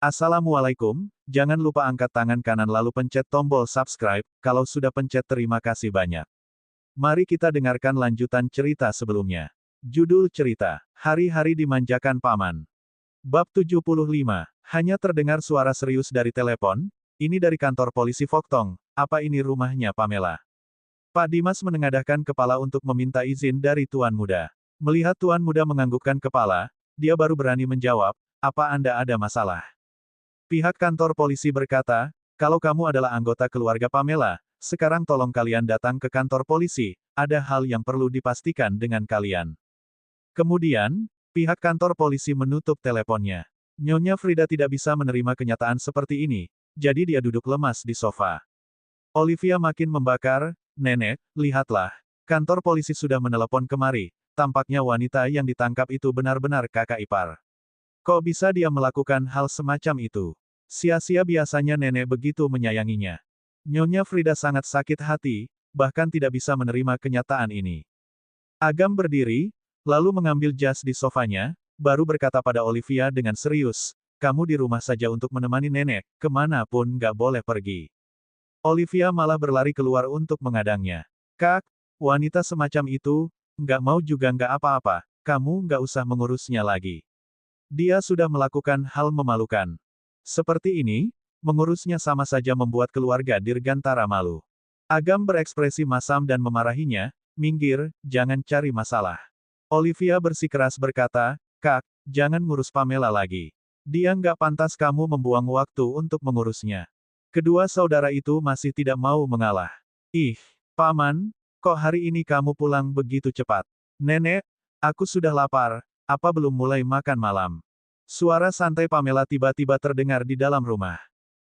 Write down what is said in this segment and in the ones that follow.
Assalamualaikum, jangan lupa angkat tangan kanan lalu pencet tombol subscribe, kalau sudah pencet terima kasih banyak. Mari kita dengarkan lanjutan cerita sebelumnya. Judul cerita, Hari-hari Dimanjakan Paman. Bab 75, hanya terdengar suara serius dari telepon, ini dari kantor polisi Foktong, apa ini rumahnya Pamela? Pak Dimas menengadahkan kepala untuk meminta izin dari Tuan Muda. Melihat Tuan Muda menganggukkan kepala, dia baru berani menjawab, apa Anda ada masalah? Pihak kantor polisi berkata, kalau kamu adalah anggota keluarga Pamela, sekarang tolong kalian datang ke kantor polisi, ada hal yang perlu dipastikan dengan kalian. Kemudian, pihak kantor polisi menutup teleponnya. Nyonya Frida tidak bisa menerima kenyataan seperti ini, jadi dia duduk lemas di sofa. Olivia makin membakar, Nenek, lihatlah, kantor polisi sudah menelepon kemari, tampaknya wanita yang ditangkap itu benar-benar kakak ipar. Kok bisa dia melakukan hal semacam itu? Sia-sia biasanya nenek begitu menyayanginya. Nyonya Frida sangat sakit hati, bahkan tidak bisa menerima kenyataan ini. Agam berdiri, lalu mengambil jas di sofanya, baru berkata pada Olivia dengan serius, kamu di rumah saja untuk menemani nenek, kemanapun nggak boleh pergi. Olivia malah berlari keluar untuk mengadangnya. Kak, wanita semacam itu, nggak mau juga nggak apa-apa, kamu nggak usah mengurusnya lagi. Dia sudah melakukan hal memalukan. Seperti ini, mengurusnya sama saja membuat keluarga Dirgantara malu. Agam berekspresi masam dan memarahinya, minggir, jangan cari masalah. Olivia bersikeras berkata, Kak, jangan ngurus Pamela lagi. Dia nggak pantas kamu membuang waktu untuk mengurusnya. Kedua saudara itu masih tidak mau mengalah. Ih, Paman, kok hari ini kamu pulang begitu cepat? Nenek, aku sudah lapar. Apa belum mulai makan malam? Suara santai Pamela tiba-tiba terdengar di dalam rumah.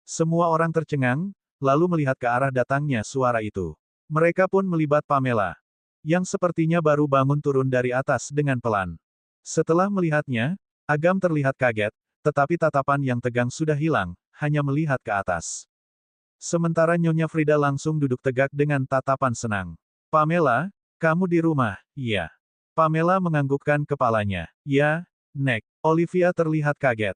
Semua orang tercengang, lalu melihat ke arah datangnya suara itu. Mereka pun melibat Pamela, yang sepertinya baru bangun turun dari atas dengan pelan. Setelah melihatnya, Agam terlihat kaget, tetapi tatapan yang tegang sudah hilang, hanya melihat ke atas. Sementara Nyonya Frida langsung duduk tegak dengan tatapan senang. Pamela, kamu di rumah? Iya. Pamela menganggukkan kepalanya. Ya, Nek. Olivia terlihat kaget.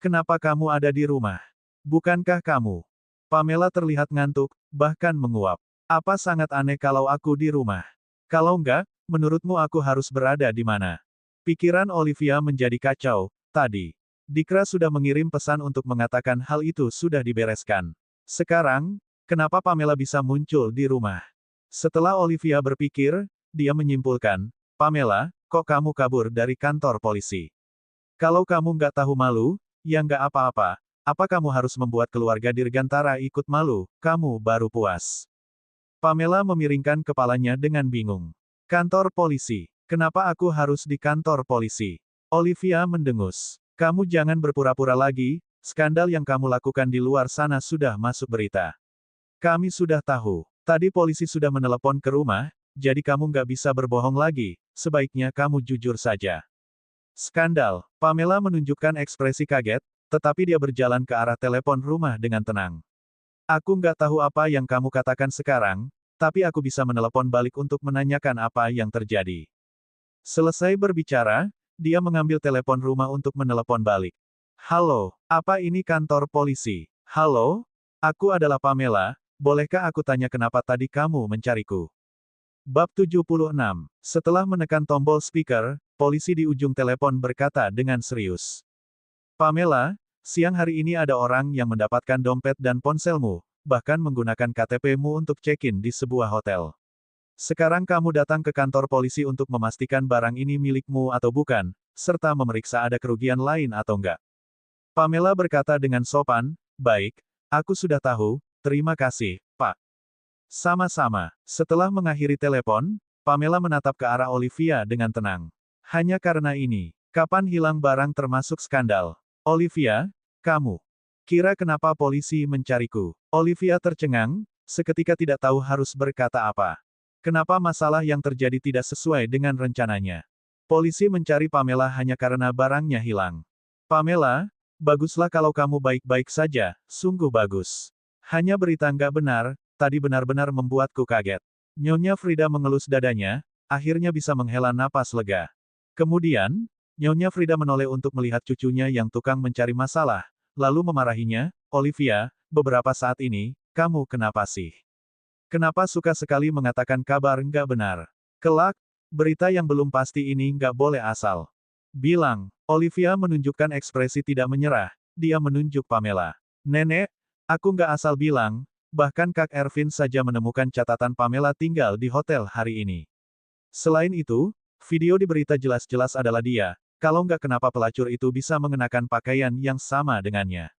Kenapa kamu ada di rumah? Bukankah kamu? Pamela terlihat ngantuk, bahkan menguap. Apa sangat aneh kalau aku di rumah? Kalau enggak, menurutmu aku harus berada di mana? Pikiran Olivia menjadi kacau. Tadi, Dikra sudah mengirim pesan untuk mengatakan hal itu sudah dibereskan. Sekarang, kenapa Pamela bisa muncul di rumah? Setelah Olivia berpikir, dia menyimpulkan, Pamela, kok kamu kabur dari kantor polisi? Kalau kamu nggak tahu malu, ya nggak apa-apa. Apa kamu harus membuat keluarga Dirgantara ikut malu? Kamu baru puas. Pamela memiringkan kepalanya dengan bingung. Kantor polisi. Kenapa aku harus di kantor polisi? Olivia mendengus. Kamu jangan berpura-pura lagi, skandal yang kamu lakukan di luar sana sudah masuk berita. Kami sudah tahu. Tadi polisi sudah menelepon ke rumah, jadi kamu nggak bisa berbohong lagi, sebaiknya kamu jujur saja. Skandal. Pamela menunjukkan ekspresi kaget, tetapi dia berjalan ke arah telepon rumah dengan tenang. Aku nggak tahu apa yang kamu katakan sekarang, tapi aku bisa menelepon balik untuk menanyakan apa yang terjadi. Selesai berbicara, dia mengambil telepon rumah untuk menelepon balik. Halo, apa ini kantor polisi? Halo, aku adalah Pamela, bolehkah aku tanya kenapa tadi kamu mencariku? Bab 76. Setelah menekan tombol speaker, polisi di ujung telepon berkata dengan serius. Pamela, siang hari ini ada orang yang mendapatkan dompet dan ponselmu, bahkan menggunakan KTP-mu untuk check-in di sebuah hotel. Sekarang kamu datang ke kantor polisi untuk memastikan barang ini milikmu atau bukan, serta memeriksa ada kerugian lain atau enggak. Pamela berkata dengan sopan, baik, aku sudah tahu, terima kasih, Pak. Sama-sama. Setelah mengakhiri telepon, Pamela menatap ke arah Olivia dengan tenang. Hanya karena ini, kapan hilang barang termasuk skandal? Olivia, kamu kira kenapa polisi mencariku? Olivia tercengang, seketika tidak tahu harus berkata apa. Kenapa masalah yang terjadi tidak sesuai dengan rencananya? Polisi mencari Pamela hanya karena barangnya hilang. Pamela, baguslah kalau kamu baik-baik saja, sungguh bagus. Hanya berita nggak benar, tadi benar-benar membuatku kaget. Nyonya Frida mengelus dadanya, akhirnya bisa menghela napas lega. Kemudian, Nyonya Frida menoleh untuk melihat cucunya yang tukang mencari masalah, lalu memarahinya. Olivia, beberapa saat ini, kamu kenapa sih? Kenapa suka sekali mengatakan kabar nggak benar? Kelak, berita yang belum pasti ini nggak boleh asal bilang. Olivia menunjukkan ekspresi tidak menyerah. Dia menunjuk Pamela. Nenek, aku nggak asal bilang, bahkan Kak Ervin saja menemukan catatan Pamela tinggal di hotel hari ini. Selain itu, video di berita jelas-jelas adalah dia. Kalau nggak kenapa pelacur itu bisa mengenakan pakaian yang sama dengannya.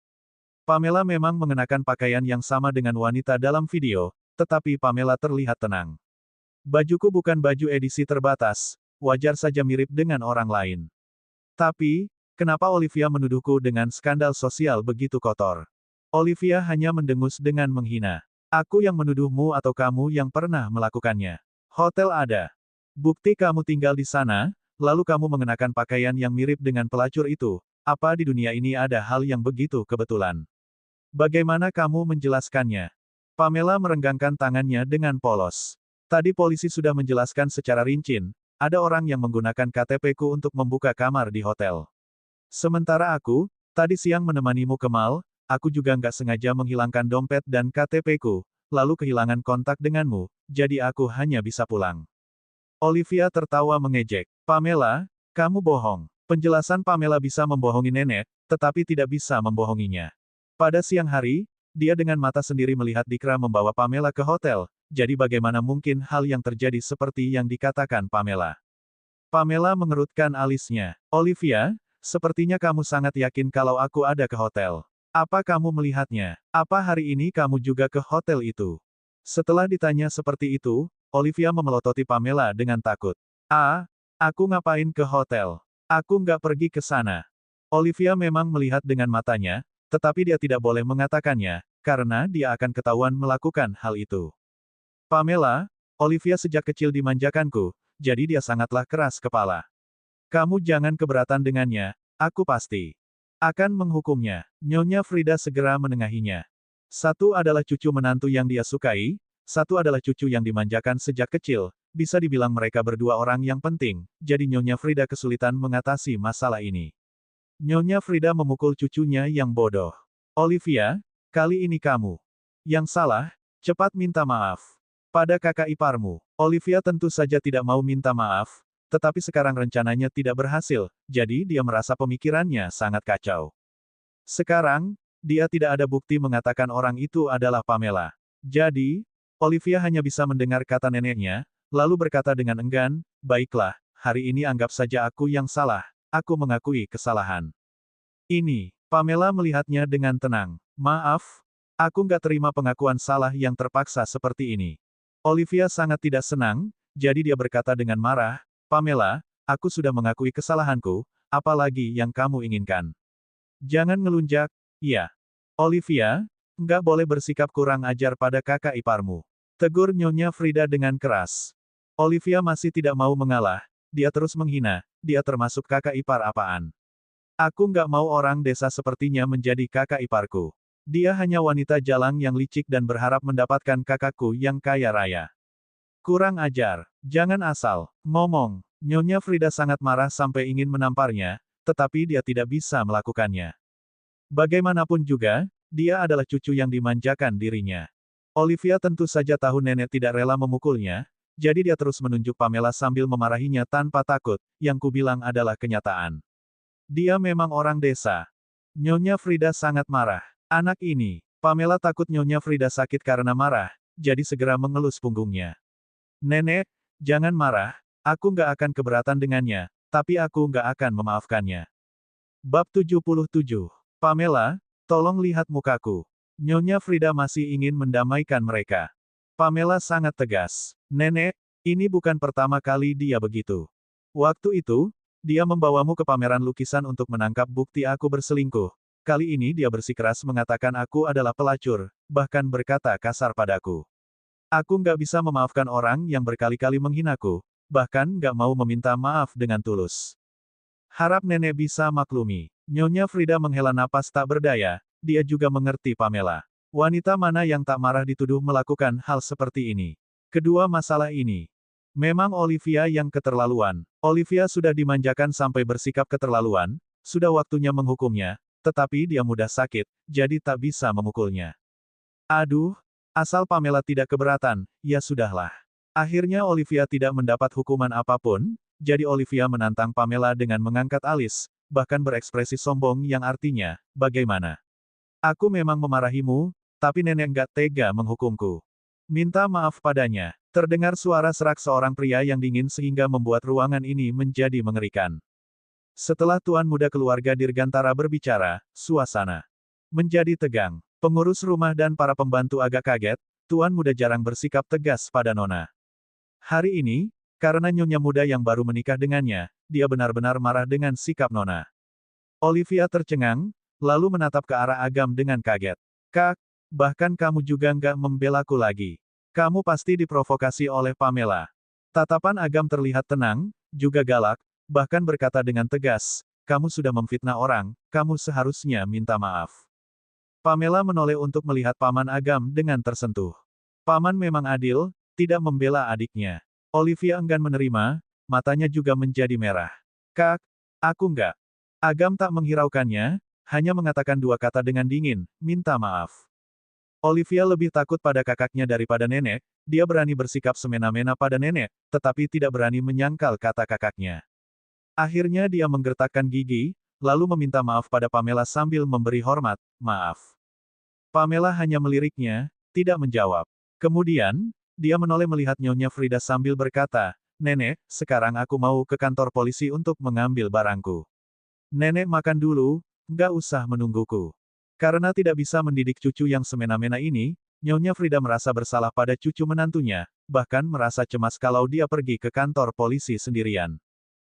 Pamela memang mengenakan pakaian yang sama dengan wanita dalam video, tetapi Pamela terlihat tenang. Bajuku bukan baju edisi terbatas, wajar saja mirip dengan orang lain. Tapi, kenapa Olivia menuduhku dengan skandal sosial begitu kotor? Olivia hanya mendengus dengan menghina. Aku yang menuduhmu atau kamu yang pernah melakukannya? Hotel ada. Bukti kamu tinggal di sana, lalu kamu mengenakan pakaian yang mirip dengan pelacur itu. Apa di dunia ini ada hal yang begitu kebetulan? Bagaimana kamu menjelaskannya? Pamela merenggangkan tangannya dengan polos. Tadi polisi sudah menjelaskan secara rinci, ada orang yang menggunakan KTP-ku untuk membuka kamar di hotel. Sementara aku, tadi siang menemanimu ke mall, aku juga nggak sengaja menghilangkan dompet dan KTP-ku, lalu kehilangan kontak denganmu, jadi aku hanya bisa pulang. Olivia tertawa mengejek. Pamela, kamu bohong. Penjelasan Pamela bisa membohongi nenek, tetapi tidak bisa membohonginya. Pada siang hari, dia dengan mata sendiri melihat Dikra membawa Pamela ke hotel, jadi bagaimana mungkin hal yang terjadi seperti yang dikatakan Pamela. Pamela mengerutkan alisnya. Olivia, sepertinya kamu sangat yakin kalau aku ada ke hotel. Apa kamu melihatnya? Apa hari ini kamu juga ke hotel itu? Setelah ditanya seperti itu, Olivia memelototi Pamela dengan takut. Aku ngapain ke hotel? Aku nggak pergi ke sana. Olivia memang melihat dengan matanya, tetapi dia tidak boleh mengatakannya, karena dia akan ketahuan melakukan hal itu. Pamela, Olivia sejak kecil dimanjakanku, jadi dia sangatlah keras kepala. Kamu jangan keberatan dengannya, aku pasti akan menghukumnya. Nyonya Frida segera menengahinya. Satu adalah cucu menantu yang dia sukai, satu adalah cucu yang dimanjakan sejak kecil, bisa dibilang mereka berdua orang yang penting, jadi Nyonya Frida kesulitan mengatasi masalah ini. Nyonya Frida memukul cucunya yang bodoh. Olivia, kali ini kamu yang salah, cepat minta maaf pada kakak iparmu. Olivia tentu saja tidak mau minta maaf, tetapi sekarang rencananya tidak berhasil, jadi dia merasa pemikirannya sangat kacau. Sekarang, dia tidak ada bukti mengatakan orang itu adalah Pamela. Jadi, Olivia hanya bisa mendengar kata neneknya, lalu berkata dengan enggan, baiklah, hari ini anggap saja aku yang salah, aku mengakui kesalahan. Ini, Pamela melihatnya dengan tenang. Maaf, aku nggak terima pengakuan salah yang terpaksa seperti ini. Olivia sangat tidak senang, jadi dia berkata dengan marah, Pamela, aku sudah mengakui kesalahanku, apalagi yang kamu inginkan. Jangan ngelunjak, ya. Olivia, nggak boleh bersikap kurang ajar pada kakak iparmu. Tegur Nyonya Frida dengan keras. Olivia masih tidak mau mengalah, dia terus menghina, dia termasuk kakak ipar apaan. Aku nggak mau orang desa sepertinya menjadi kakak iparku. Dia hanya wanita jalang yang licik dan berharap mendapatkan kakakku yang kaya raya. Kurang ajar, jangan asal ngomong. Nyonya Frida sangat marah sampai ingin menamparnya, tetapi dia tidak bisa melakukannya. Bagaimanapun juga, dia adalah cucu yang dimanjakan dirinya. Olivia tentu saja tahu nenek tidak rela memukulnya, jadi dia terus menunjuk Pamela sambil memarahinya tanpa takut, yang kubilang adalah kenyataan. Dia memang orang desa. Nyonya Frida sangat marah. Anak ini, Pamela takut Nyonya Frida sakit karena marah, jadi segera mengelus punggungnya. Nenek, jangan marah, aku nggak akan keberatan dengannya, tapi aku nggak akan memaafkannya. Bab 77. Pamela, tolong lihat mukaku. Nyonya Frida masih ingin mendamaikan mereka. Pamela sangat tegas. Nenek, ini bukan pertama kali dia begitu. Waktu itu, dia membawamu ke pameran lukisan untuk menangkap bukti aku berselingkuh. Kali ini dia bersikeras mengatakan aku adalah pelacur, bahkan berkata kasar padaku. Aku nggak bisa memaafkan orang yang berkali-kali menghinaku, bahkan nggak mau meminta maaf dengan tulus. Harap nenek bisa maklumi. Nyonya Frida menghela napas tak berdaya, dia juga mengerti Pamela. Wanita mana yang tak marah dituduh melakukan hal seperti ini? Kedua masalah ini. Memang Olivia yang keterlaluan. Olivia sudah dimanjakan sampai bersikap keterlaluan, sudah waktunya menghukumnya, tetapi dia mudah sakit, jadi tak bisa memukulnya. Aduh, asal Pamela tidak keberatan, ya sudahlah. Akhirnya Olivia tidak mendapat hukuman apapun, jadi Olivia menantang Pamela dengan mengangkat alis, bahkan berekspresi sombong yang artinya, bagaimana? Aku memang memarahimu, tapi nenek nggak tega menghukumku. Minta maaf padanya. Terdengar suara serak seorang pria yang dingin sehingga membuat ruangan ini menjadi mengerikan. Setelah Tuan Muda keluarga Dirgantara berbicara, suasana menjadi tegang. Pengurus rumah dan para pembantu agak kaget, Tuan Muda jarang bersikap tegas pada Nona. Hari ini, karena nyonya muda yang baru menikah dengannya, dia benar-benar marah dengan sikap Nona. Olivia tercengang, lalu menatap ke arah Agam dengan kaget. Kak, bahkan kamu juga nggak membelaku lagi. Kamu pasti diprovokasi oleh Pamela. Tatapan Agam terlihat tenang, juga galak, bahkan berkata dengan tegas, kamu sudah memfitnah orang, kamu seharusnya minta maaf. Pamela menoleh untuk melihat Paman Agam dengan tersentuh. Paman memang adil, tidak membela adiknya. Olivia enggan menerima, matanya juga menjadi merah. Kak, aku enggak. Agam tak menghiraukannya, hanya mengatakan dua kata dengan dingin, minta maaf. Olivia lebih takut pada kakaknya daripada nenek, dia berani bersikap semena-mena pada nenek, tetapi tidak berani menyangkal kata kakaknya. Akhirnya dia menggertakkan gigi, lalu meminta maaf pada Pamela sambil memberi hormat, maaf. Pamela hanya meliriknya, tidak menjawab. Kemudian, dia menoleh melihat Nyonya Frida sambil berkata, Nenek, sekarang aku mau ke kantor polisi untuk mengambil barangku. Nenek makan dulu, nggak usah menungguku. Karena tidak bisa mendidik cucu yang semena-mena ini, Nyonya Frida merasa bersalah pada cucu menantunya, bahkan merasa cemas kalau dia pergi ke kantor polisi sendirian.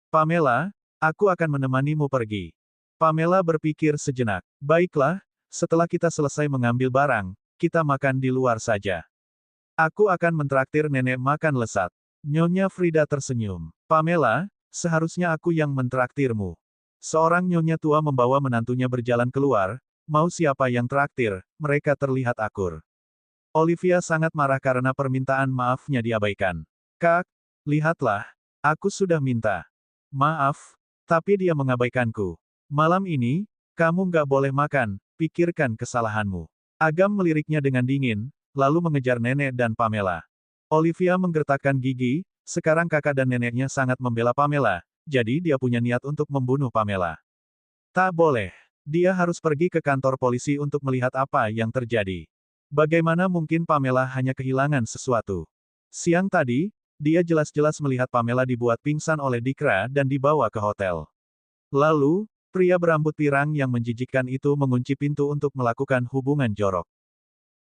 Pamela, aku akan menemanimu pergi. Pamela berpikir sejenak. Baiklah, setelah kita selesai mengambil barang, kita makan di luar saja. Aku akan mentraktir nenek makan lesat. Nyonya Frida tersenyum. Pamela, seharusnya aku yang mentraktirmu. Seorang nyonya tua membawa menantunya berjalan keluar, mau siapa yang traktir, mereka terlihat akur. Olivia sangat marah karena permintaan maafnya diabaikan. Kak, lihatlah, aku sudah minta maaf, tapi dia mengabaikanku. Malam ini, kamu nggak boleh makan, pikirkan kesalahanmu. Agam meliriknya dengan dingin, lalu mengejar nenek dan Pamela. Olivia menggertakkan gigi, sekarang kakak dan neneknya sangat membela Pamela, jadi dia punya niat untuk membunuh Pamela. Tak boleh. Dia harus pergi ke kantor polisi untuk melihat apa yang terjadi. Bagaimana mungkin Pamela hanya kehilangan sesuatu? Siang tadi, dia jelas-jelas melihat Pamela dibuat pingsan oleh Dikra dan dibawa ke hotel. Lalu, pria berambut pirang yang menjijikkan itu mengunci pintu untuk melakukan hubungan jorok.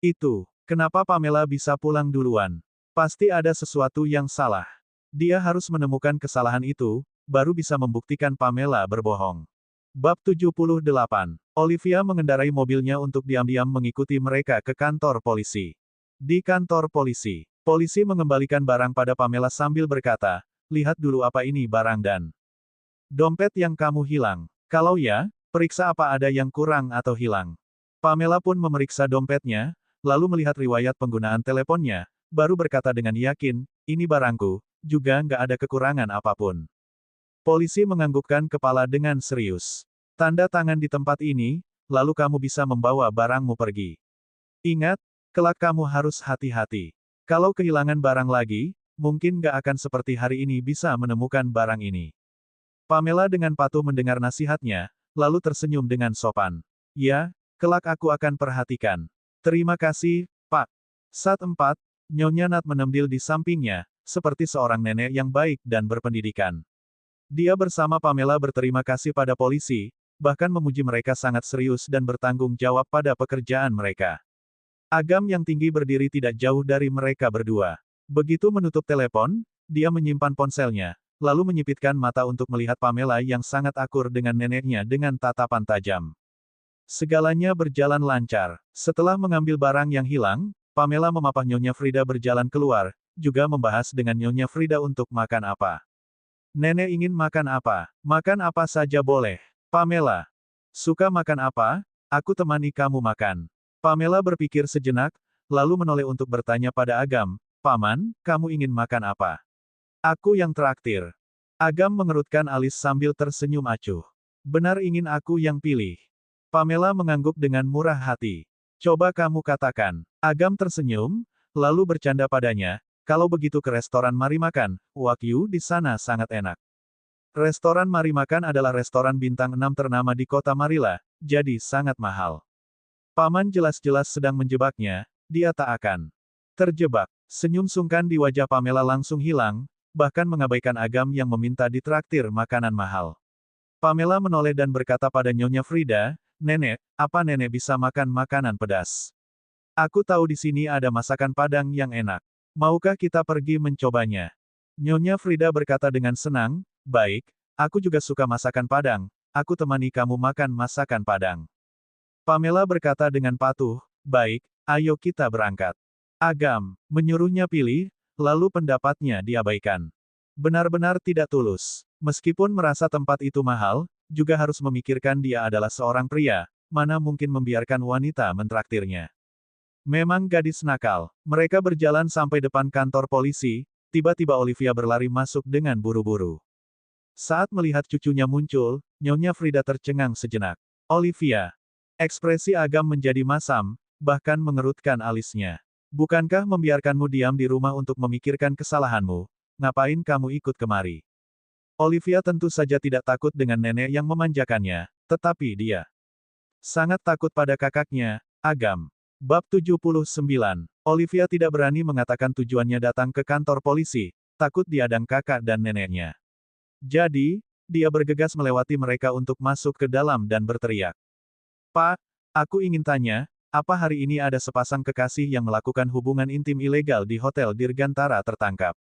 Itu, kenapa Pamela bisa pulang duluan? Pasti ada sesuatu yang salah. Dia harus menemukan kesalahan itu, baru bisa membuktikan Pamela berbohong. Bab 78. Olivia mengendarai mobilnya untuk diam-diam mengikuti mereka ke kantor polisi. Di kantor polisi, polisi mengembalikan barang pada Pamela sambil berkata, lihat dulu apa ini barang dan dompet yang kamu hilang. Kalau ya, periksa apa ada yang kurang atau hilang. Pamela pun memeriksa dompetnya, lalu melihat riwayat penggunaan teleponnya, baru berkata dengan yakin, ini barangku, juga nggak ada kekurangan apapun. Polisi menganggukkan kepala dengan serius. Tanda tangan di tempat ini, lalu kamu bisa membawa barangmu pergi. Ingat, kelak kamu harus hati-hati. Kalau kehilangan barang lagi, mungkin gak akan seperti hari ini bisa menemukan barang ini. Pamela dengan patuh mendengar nasihatnya, lalu tersenyum dengan sopan. Ya, kelak aku akan perhatikan. Terima kasih, Pak. Saat 4, Nyonya Nat menempel di sampingnya, seperti seorang nenek yang baik dan berpendidikan. Dia bersama Pamela berterima kasih pada polisi, bahkan memuji mereka sangat serius dan bertanggung jawab pada pekerjaan mereka. Agam yang tinggi berdiri tidak jauh dari mereka berdua. Begitu menutup telepon, dia menyimpan ponselnya, lalu menyipitkan mata untuk melihat Pamela yang sangat akur dengan neneknya dengan tatapan tajam. Segalanya berjalan lancar. Setelah mengambil barang yang hilang, Pamela memapah Nyonya Frida berjalan keluar, juga membahas dengan Nyonya Frida untuk makan apa. Nenek ingin makan apa? Makan apa saja boleh. Pamela. Suka makan apa? Aku temani kamu makan. Pamela berpikir sejenak, lalu menoleh untuk bertanya pada Agam, Paman, kamu ingin makan apa? Aku yang traktir. Agam mengerutkan alis sambil tersenyum acuh. Benar ingin aku yang pilih. Pamela mengangguk dengan murah hati. Coba kamu katakan. Agam tersenyum, lalu bercanda padanya, kalau begitu ke restoran mari makan, Wagyu di sana sangat enak. Restoran mari makan adalah restoran bintang 6 ternama di kota Marilla, jadi sangat mahal. Paman jelas-jelas sedang menjebaknya, dia tak akan terjebak. Senyum sungkan di wajah Pamela langsung hilang, bahkan mengabaikan Agam yang meminta ditraktir makanan mahal. Pamela menoleh dan berkata pada Nyonya Frida, "Nenek, apa nenek bisa makan makanan pedas? Aku tahu di sini ada masakan Padang yang enak. Maukah kita pergi mencobanya?" Nyonya Frida berkata dengan senang, "Baik, aku juga suka masakan Padang, aku temani kamu makan masakan Padang." Pamela berkata dengan patuh, "Baik, ayo kita berangkat." Agam menyuruhnya pilih, lalu pendapatnya diabaikan. Benar-benar tidak tulus. Meskipun merasa tempat itu mahal, juga harus memikirkan dia adalah seorang pria, mana mungkin membiarkan wanita mentraktirnya. Memang gadis nakal. Mereka berjalan sampai depan kantor polisi, tiba-tiba Olivia berlari masuk dengan buru-buru. Saat melihat cucunya muncul, Nyonya Frida tercengang sejenak. "Olivia." Ekspresi Agam menjadi masam, bahkan mengerutkan alisnya. "Bukankah membiarkanmu diam di rumah untuk memikirkan kesalahanmu? Ngapain kamu ikut kemari?" Olivia tentu saja tidak takut dengan nenek yang memanjakannya, tetapi dia sangat takut pada kakaknya, Agam. Bab 79. Olivia tidak berani mengatakan tujuannya datang ke kantor polisi, takut diadang kakak dan neneknya. Jadi, dia bergegas melewati mereka untuk masuk ke dalam dan berteriak. "Pak, aku ingin tanya, apa hari ini ada sepasang kekasih yang melakukan hubungan intim ilegal di Hotel Dirgantara tertangkap?"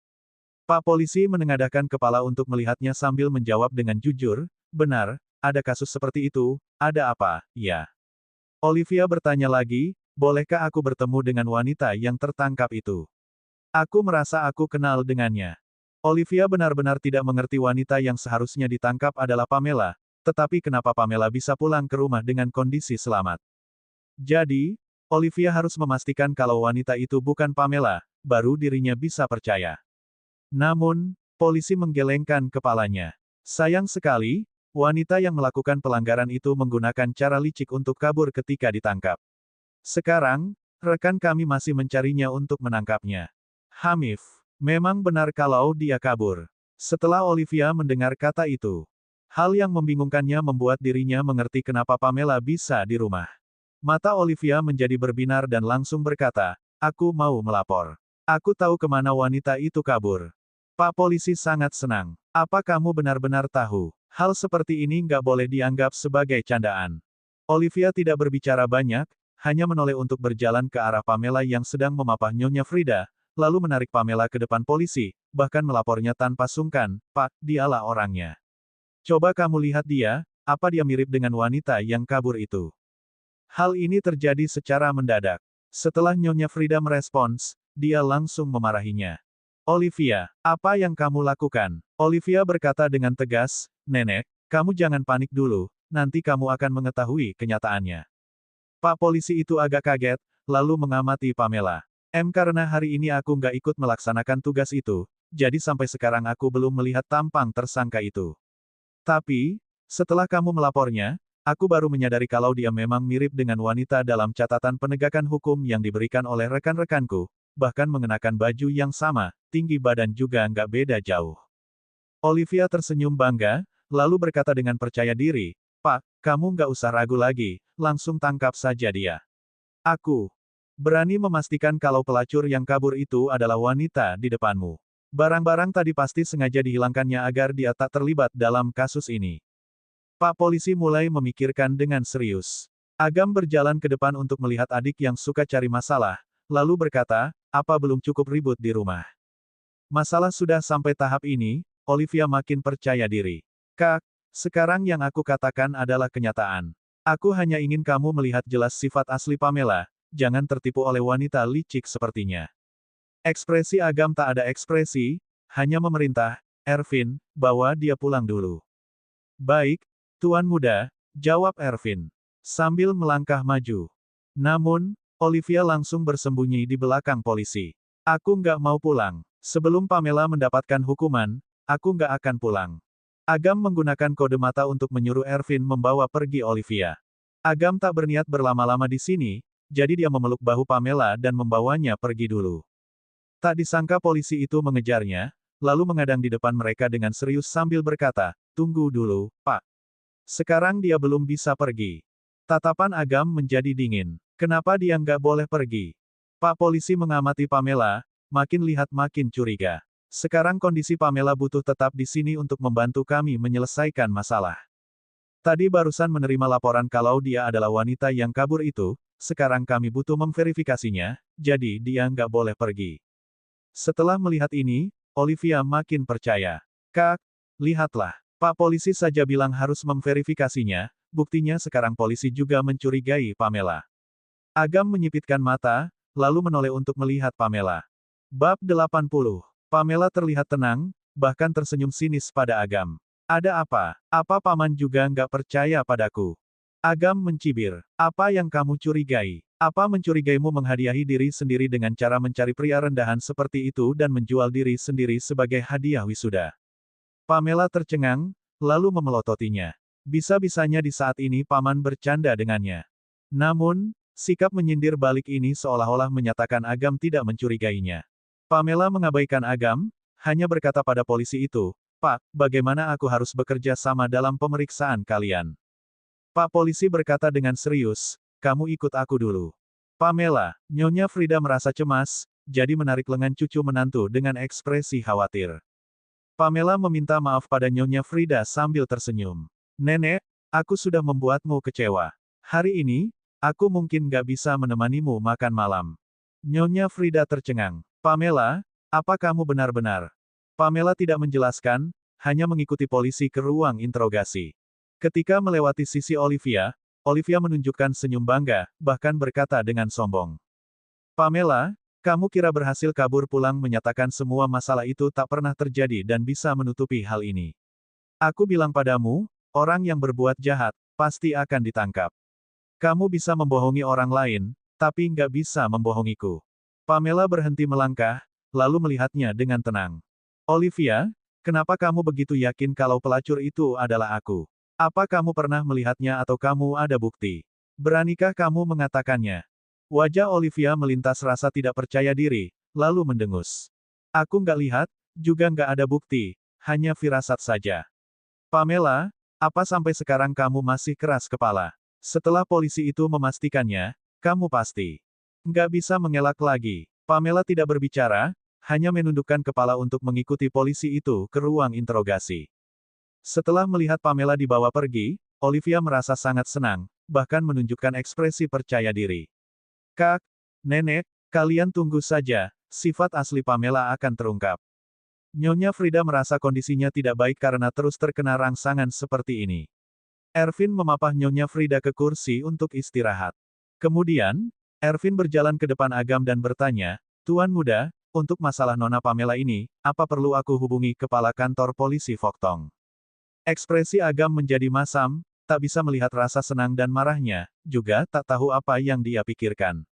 Pak polisi menengadahkan kepala untuk melihatnya sambil menjawab dengan jujur, "Benar, ada kasus seperti itu, ada apa, ya?" Olivia bertanya lagi, "Bolehkah aku bertemu dengan wanita yang tertangkap itu? Aku merasa aku kenal dengannya." Olivia benar-benar tidak mengerti wanita yang seharusnya ditangkap adalah Pamela, tetapi kenapa Pamela bisa pulang ke rumah dengan kondisi selamat. Jadi, Olivia harus memastikan kalau wanita itu bukan Pamela, baru dirinya bisa percaya. Namun, polisi menggelengkan kepalanya. Sayang sekali, wanita yang melakukan pelanggaran itu menggunakan cara licik untuk kabur ketika ditangkap. Sekarang, rekan kami masih mencarinya untuk menangkapnya. Hamif, memang benar kalau dia kabur. Setelah Olivia mendengar kata itu, hal yang membingungkannya membuat dirinya mengerti kenapa Pamela bisa di rumah. Mata Olivia menjadi berbinar dan langsung berkata, "Aku mau melapor. Aku tahu kemana wanita itu kabur." Pak polisi sangat senang. "Apa kamu benar-benar tahu? Hal seperti ini nggak boleh dianggap sebagai candaan." Olivia tidak berbicara banyak, hanya menoleh untuk berjalan ke arah Pamela yang sedang memapah Nyonya Frida, lalu menarik Pamela ke depan polisi, bahkan melapornya tanpa sungkan, "Pak, dialah orangnya. Coba kamu lihat dia, apa dia mirip dengan wanita yang kabur itu?" Hal ini terjadi secara mendadak. Setelah Nyonya Frida merespons, dia langsung memarahinya. "Olivia, apa yang kamu lakukan?" Olivia berkata dengan tegas, "Nenek, kamu jangan panik dulu, nanti kamu akan mengetahui kenyataannya." Pak polisi itu agak kaget, lalu mengamati Pamela. Karena hari ini aku nggak ikut melaksanakan tugas itu, jadi sampai sekarang aku belum melihat tampang tersangka itu. Tapi, setelah kamu melapornya, aku baru menyadari kalau dia memang mirip dengan wanita dalam catatan penegakan hukum yang diberikan oleh rekan-rekanku, bahkan mengenakan baju yang sama, tinggi badan juga nggak beda jauh. Olivia tersenyum bangga, lalu berkata dengan percaya diri, "Pak, kamu nggak usah ragu lagi, langsung tangkap saja dia. Aku berani memastikan kalau pelacur yang kabur itu adalah wanita di depanmu. Barang-barang tadi pasti sengaja dihilangkannya agar dia tak terlibat dalam kasus ini." Pak polisi mulai memikirkan dengan serius. Agam berjalan ke depan untuk melihat adik yang suka cari masalah, lalu berkata, "Apa belum cukup ribut di rumah?" Masalah sudah sampai tahap ini, Olivia makin percaya diri. "Kak, sekarang yang aku katakan adalah kenyataan. Aku hanya ingin kamu melihat jelas sifat asli Pamela, jangan tertipu oleh wanita licik sepertinya." Ekspresi Agam tak ada ekspresi, hanya memerintah, "Ervin, bawa dia pulang dulu." "Baik, Tuan Muda," jawab Ervin, sambil melangkah maju. Namun, Olivia langsung bersembunyi di belakang polisi. "Aku nggak mau pulang. Sebelum Pamela mendapatkan hukuman, aku nggak akan pulang." Agam menggunakan kode mata untuk menyuruh Ervin membawa pergi Olivia. Agam tak berniat berlama-lama di sini, jadi dia memeluk bahu Pamela dan membawanya pergi dulu. Tak disangka polisi itu mengejarnya, lalu mengadang di depan mereka dengan serius sambil berkata, "Tunggu dulu, Pak. Sekarang dia belum bisa pergi." Tatapan Agam menjadi dingin. Kenapa dia nggak boleh pergi? Pak polisi mengamati Pamela, makin lihat makin curiga. Sekarang kondisi Pamela butuh tetap di sini untuk membantu kami menyelesaikan masalah. Tadi barusan menerima laporan kalau dia adalah wanita yang kabur itu, sekarang kami butuh memverifikasinya, jadi dia nggak boleh pergi. Setelah melihat ini, Olivia makin percaya. Kak, lihatlah. Pak polisi saja bilang harus memverifikasinya, buktinya sekarang polisi juga mencurigai Pamela. Agam menyipitkan mata, lalu menoleh untuk melihat Pamela. Bab 80. Pamela terlihat tenang, bahkan tersenyum sinis pada Agam. Ada apa? Apa paman juga nggak percaya padaku? Agam mencibir. Apa yang kamu curigai? Apa mencurigaimu menghadiahi diri sendiri dengan cara mencari pria rendahan seperti itu dan menjual diri sendiri sebagai hadiah wisuda? Pamela tercengang, lalu memelototinya. Bisa-bisanya di saat ini paman bercanda dengannya. Namun, sikap menyindir balik ini seolah-olah menyatakan Agam tidak mencurigainya. Pamela mengabaikan Agam, hanya berkata pada polisi itu, "Pak, bagaimana aku harus bekerja sama dalam pemeriksaan kalian?" Pak polisi berkata dengan serius, "Kamu ikut aku dulu." Pamela, Nyonya Frida merasa cemas, jadi menarik lengan cucu menantu dengan ekspresi khawatir. Pamela meminta maaf pada Nyonya Frida sambil tersenyum. "Nenek, aku sudah membuatmu kecewa. Hari ini, aku mungkin gak bisa menemanimu makan malam." Nyonya Frida tercengang. "Pamela, apa kamu benar-benar?" Pamela tidak menjelaskan, hanya mengikuti polisi ke ruang interogasi. Ketika melewati sisi Olivia, Olivia menunjukkan senyum bangga, bahkan berkata dengan sombong. "Pamela, kamu kira berhasil kabur pulang menyatakan semua masalah itu tak pernah terjadi dan bisa menutupi hal ini. Aku bilang padamu, orang yang berbuat jahat, pasti akan ditangkap. Kamu bisa membohongi orang lain, tapi nggak bisa membohongiku." Pamela berhenti melangkah, lalu melihatnya dengan tenang. "Olivia, kenapa kamu begitu yakin kalau pelacur itu adalah aku? Apa kamu pernah melihatnya atau kamu ada bukti? Beranikah kamu mengatakannya?" Wajah Olivia melintas rasa tidak percaya diri, lalu mendengus. "Aku nggak lihat, juga nggak ada bukti, hanya firasat saja." "Pamela, apa sampai sekarang kamu masih keras kepala? Setelah polisi itu memastikannya, kamu pasti nggak bisa mengelak lagi." Pamela tidak berbicara, hanya menundukkan kepala untuk mengikuti polisi itu ke ruang interogasi. Setelah melihat Pamela dibawa pergi, Olivia merasa sangat senang, bahkan menunjukkan ekspresi percaya diri. "Kak, Nenek, kalian tunggu saja, sifat asli Pamela akan terungkap." Nyonya Frida merasa kondisinya tidak baik karena terus terkena rangsangan seperti ini. Ervin memapah Nyonya Frida ke kursi untuk istirahat. Kemudian, Ervin berjalan ke depan Agam dan bertanya, "Tuan Muda, untuk masalah Nona Pamela ini, apa perlu aku hubungi kepala kantor polisi Foktong?" Ekspresi Agam menjadi masam, tak bisa melihat rasa senang dan marahnya, juga tak tahu apa yang dia pikirkan.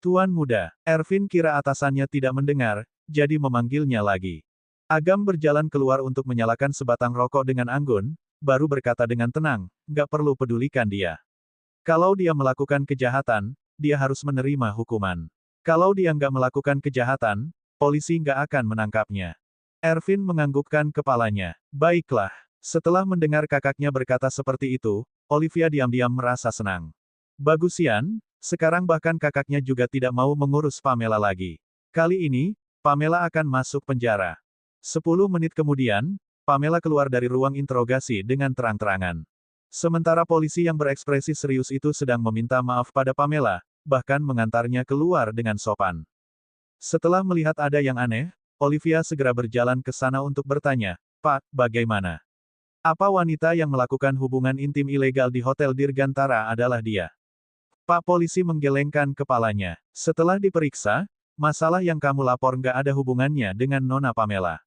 "Tuan Muda." Ervin kira atasannya tidak mendengar, jadi memanggilnya lagi. Agam berjalan keluar untuk menyalakan sebatang rokok dengan anggun, baru berkata dengan tenang, "Nggak perlu pedulikan dia. Kalau dia melakukan kejahatan, dia harus menerima hukuman. Kalau dia nggak melakukan kejahatan, polisi nggak akan menangkapnya." Ervin menganggukkan kepalanya. "Baiklah." Setelah mendengar kakaknya berkata seperti itu, Olivia diam-diam merasa senang. Bagusian, sekarang bahkan kakaknya juga tidak mau mengurus Pamela lagi. Kali ini, Pamela akan masuk penjara. 10 menit kemudian, Pamela keluar dari ruang interogasi dengan terang-terangan. Sementara polisi yang berekspresi serius itu sedang meminta maaf pada Pamela, bahkan mengantarnya keluar dengan sopan. Setelah melihat ada yang aneh, Olivia segera berjalan ke sana untuk bertanya, "Pak, bagaimana? Apa wanita yang melakukan hubungan intim ilegal di Hotel Dirgantara adalah dia?" Pak polisi menggelengkan kepalanya. "Setelah diperiksa, masalah yang kamu lapor nggak ada hubungannya dengan Nona Pamela."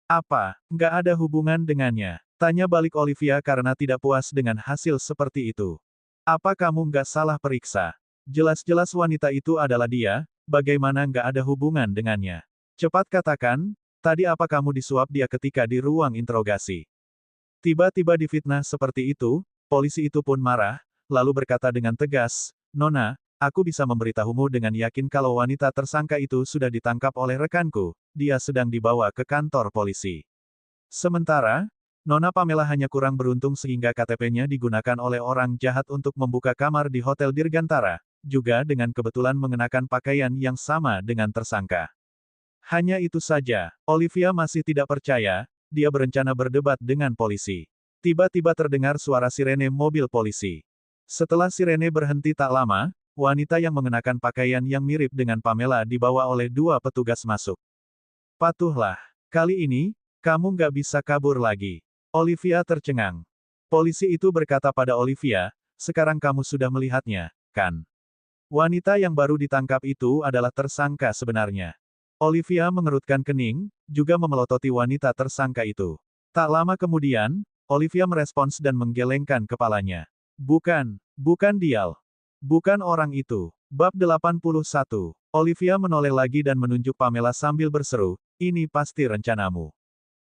"Apa, nggak ada hubungan dengannya?" Tanya balik Olivia karena tidak puas dengan hasil seperti itu. "Apa kamu nggak salah periksa? Jelas-jelas wanita itu adalah dia, bagaimana nggak ada hubungan dengannya? Cepat katakan, tadi apa kamu disuap dia ketika di ruang interogasi?" Tiba-tiba difitnah seperti itu, polisi itu pun marah, lalu berkata dengan tegas, "Nona, aku bisa memberitahumu dengan yakin kalau wanita tersangka itu sudah ditangkap oleh rekanku, dia sedang dibawa ke kantor polisi. Sementara, Nona Pamela hanya kurang beruntung sehingga KTP-nya digunakan oleh orang jahat untuk membuka kamar di Hotel Dirgantara, juga dengan kebetulan mengenakan pakaian yang sama dengan tersangka." Hanya itu saja, Olivia masih tidak percaya, dia berencana berdebat dengan polisi. Tiba-tiba terdengar suara sirene mobil polisi. Setelah sirene berhenti tak lama, wanita yang mengenakan pakaian yang mirip dengan Pamela dibawa oleh dua petugas masuk. "Patuhlah. Kali ini, kamu nggak bisa kabur lagi." Olivia tercengang. Polisi itu berkata pada Olivia, "Sekarang kamu sudah melihatnya, kan? Wanita yang baru ditangkap itu adalah tersangka sebenarnya." Olivia mengerutkan kening, juga memelototi wanita tersangka itu. Tak lama kemudian, Olivia merespons dan menggelengkan kepalanya. Bukan Dial. Bukan orang itu." Bab 81. Olivia menoleh lagi dan menunjuk Pamela sambil berseru, "Ini pasti rencanamu.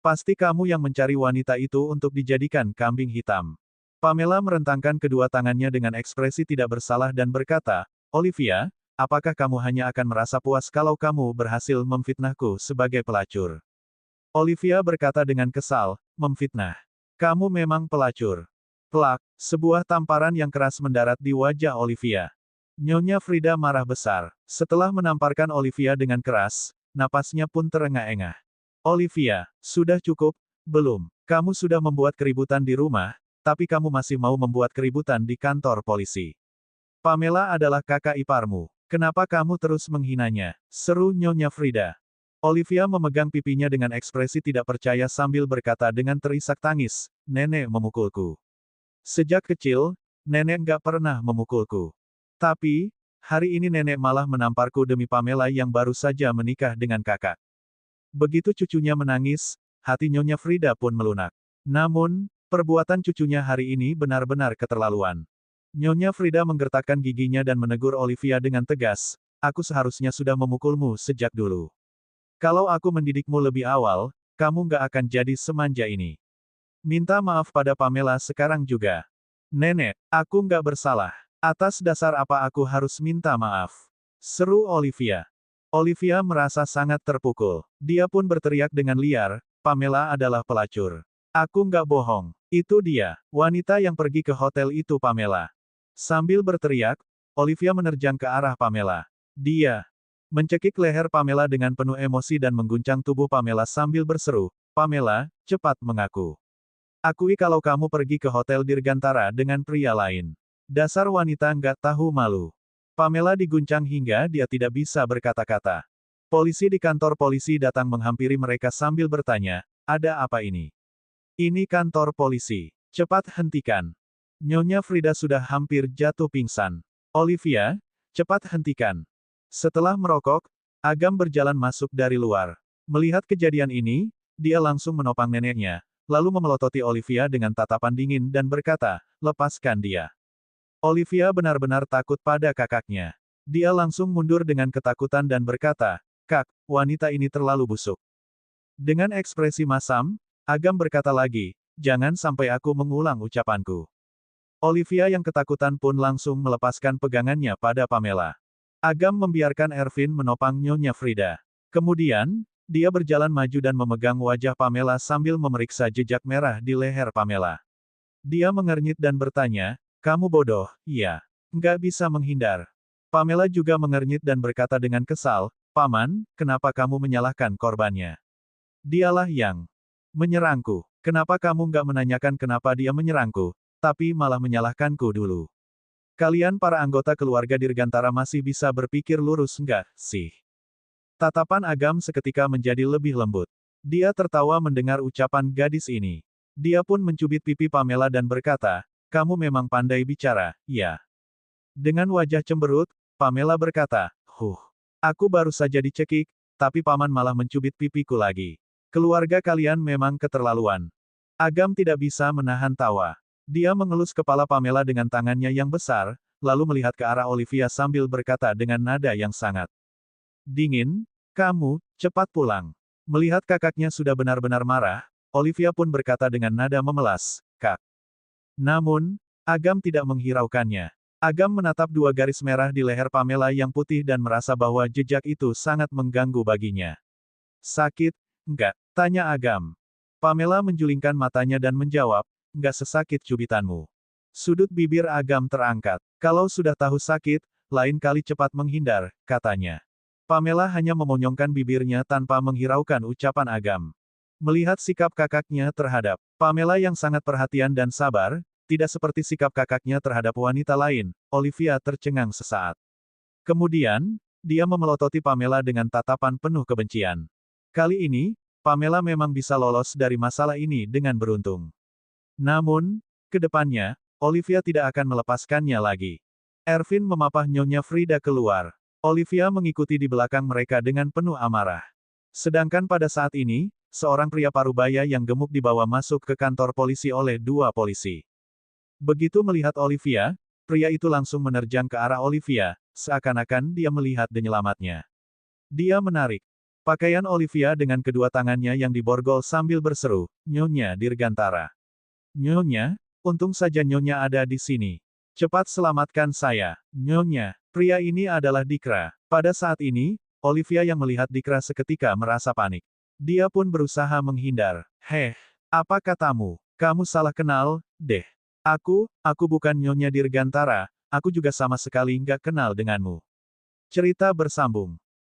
Pasti kamu yang mencari wanita itu untuk dijadikan kambing hitam." Pamela merentangkan kedua tangannya dengan ekspresi tidak bersalah dan berkata, "Olivia, apakah kamu hanya akan merasa puas kalau kamu berhasil memfitnahku sebagai pelacur?" Olivia berkata dengan kesal, "Memfitnah? Kamu memang pelacur." Plak, sebuah tamparan yang keras mendarat di wajah Olivia. Nyonya Frida marah besar. Setelah menamparkan Olivia dengan keras, napasnya pun terengah-engah. "Olivia, sudah cukup, belum? Kamu sudah membuat keributan di rumah, tapi kamu masih mau membuat keributan di kantor polisi. Pamela adalah kakak iparmu. Kenapa kamu terus menghinanya?" seru Nyonya Frida. Olivia memegang pipinya dengan ekspresi tidak percaya sambil berkata dengan terisak tangis, "Nenek memukulku. Sejak kecil, nenek nggak pernah memukulku. Tapi, hari ini nenek malah menamparku demi Pamela yang baru saja menikah dengan kakak." Begitu cucunya menangis, hati Nyonya Frida pun melunak. Namun, perbuatan cucunya hari ini benar-benar keterlaluan. Nyonya Frida menggertakkan giginya dan menegur Olivia dengan tegas, "Aku seharusnya sudah memukulmu sejak dulu. Kalau aku mendidikmu lebih awal, kamu nggak akan jadi semanja ini. Minta maaf pada Pamela sekarang juga." "Nenek, aku nggak bersalah. Atas dasar apa aku harus minta maaf?" seru Olivia. Olivia merasa sangat terpukul. Dia pun berteriak dengan liar, "Pamela adalah pelacur. Aku nggak bohong. Itu dia, wanita yang pergi ke hotel itu Pamela." Sambil berteriak, Olivia menerjang ke arah Pamela. Dia mencekik leher Pamela dengan penuh emosi dan mengguncang tubuh Pamela sambil berseru, "Pamela, cepat mengaku. Akui kalau kamu pergi ke hotel Dirgantara dengan pria lain. Dasar wanita nggak tahu malu." Pamela diguncang hingga dia tidak bisa berkata-kata. Polisi di kantor polisi datang menghampiri mereka sambil bertanya, "Ada apa ini?" "Ini kantor polisi. Cepat hentikan." Nyonya Frida sudah hampir jatuh pingsan. "Olivia, cepat hentikan." Setelah merokok, Agam berjalan masuk dari luar. Melihat kejadian ini, dia langsung menopang neneknya, lalu memelototi Olivia dengan tatapan dingin dan berkata, "Lepaskan dia." Olivia benar-benar takut pada kakaknya. Dia langsung mundur dengan ketakutan dan berkata, "Kak, wanita ini terlalu busuk." Dengan ekspresi masam, Agam berkata lagi, "Jangan sampai aku mengulang ucapanku." Olivia yang ketakutan pun langsung melepaskan pegangannya pada Pamela. Agam membiarkan Ervin menopang Nyonya Frida. Kemudian, dia berjalan maju dan memegang wajah Pamela sambil memeriksa jejak merah di leher Pamela. Dia mengernyit dan bertanya, "Kamu bodoh, iya. Nggak bisa menghindar." Pamela juga mengernyit dan berkata dengan kesal, "Paman, kenapa kamu menyalahkan korbannya? Dialah yang menyerangku. Kenapa kamu nggak menanyakan kenapa dia menyerangku, tapi malah menyalahkanku dulu? Kalian para anggota keluarga Dirgantara masih bisa berpikir lurus nggak sih?" Tatapan Agam seketika menjadi lebih lembut. Dia tertawa mendengar ucapan gadis ini. Dia pun mencubit pipi Pamela dan berkata, "Kamu memang pandai bicara, ya." Dengan wajah cemberut, Pamela berkata, aku baru saja dicekik, tapi paman malah mencubit pipiku lagi. Keluarga kalian memang keterlaluan." Agam tidak bisa menahan tawa. Dia mengelus kepala Pamela dengan tangannya yang besar, lalu melihat ke arah Olivia sambil berkata dengan nada yang sangat dingin, "Kamu, cepat pulang." Melihat kakaknya sudah benar-benar marah, Olivia pun berkata dengan nada memelas, "Kak." Namun, Agam tidak menghiraukannya. Agam menatap dua garis merah di leher Pamela yang putih dan merasa bahwa jejak itu sangat mengganggu baginya. Sakit, enggak? Tanya Agam. Pamela menjulingkan matanya dan menjawab, enggak sesakit cubitanmu. Sudut bibir Agam terangkat. Kalau sudah tahu sakit, lain kali cepat menghindar, katanya. Pamela hanya memonyongkan bibirnya tanpa menghiraukan ucapan Agam. Melihat sikap kakaknya terhadap Pamela yang sangat perhatian dan sabar, tidak seperti sikap kakaknya terhadap wanita lain, Olivia tercengang sesaat. Kemudian, dia memelototi Pamela dengan tatapan penuh kebencian. Kali ini, Pamela memang bisa lolos dari masalah ini dengan beruntung. Namun, ke depannya, Olivia tidak akan melepaskannya lagi. Ervin memapah Nyonya Frida keluar. Olivia mengikuti di belakang mereka dengan penuh amarah. Sedangkan pada saat ini, seorang pria parubaya yang gemuk dibawa masuk ke kantor polisi oleh dua polisi. Begitu melihat Olivia, pria itu langsung menerjang ke arah Olivia, seakan-akan dia melihat penyelamatnya. Dia menarik pakaian Olivia dengan kedua tangannya yang diborgol sambil berseru, "Nyonya Dirgantara. Nyonya, untung saja Nyonya ada di sini. Cepat selamatkan saya, Nyonya." Pria ini adalah Dikra. Pada saat ini, Olivia yang melihat Dikra seketika merasa panik. Dia pun berusaha menghindar. "Heh, apa katamu? Kamu salah kenal, deh. Aku bukan Nyonya Dirgantara, aku juga sama sekali nggak kenal denganmu." Cerita bersambung.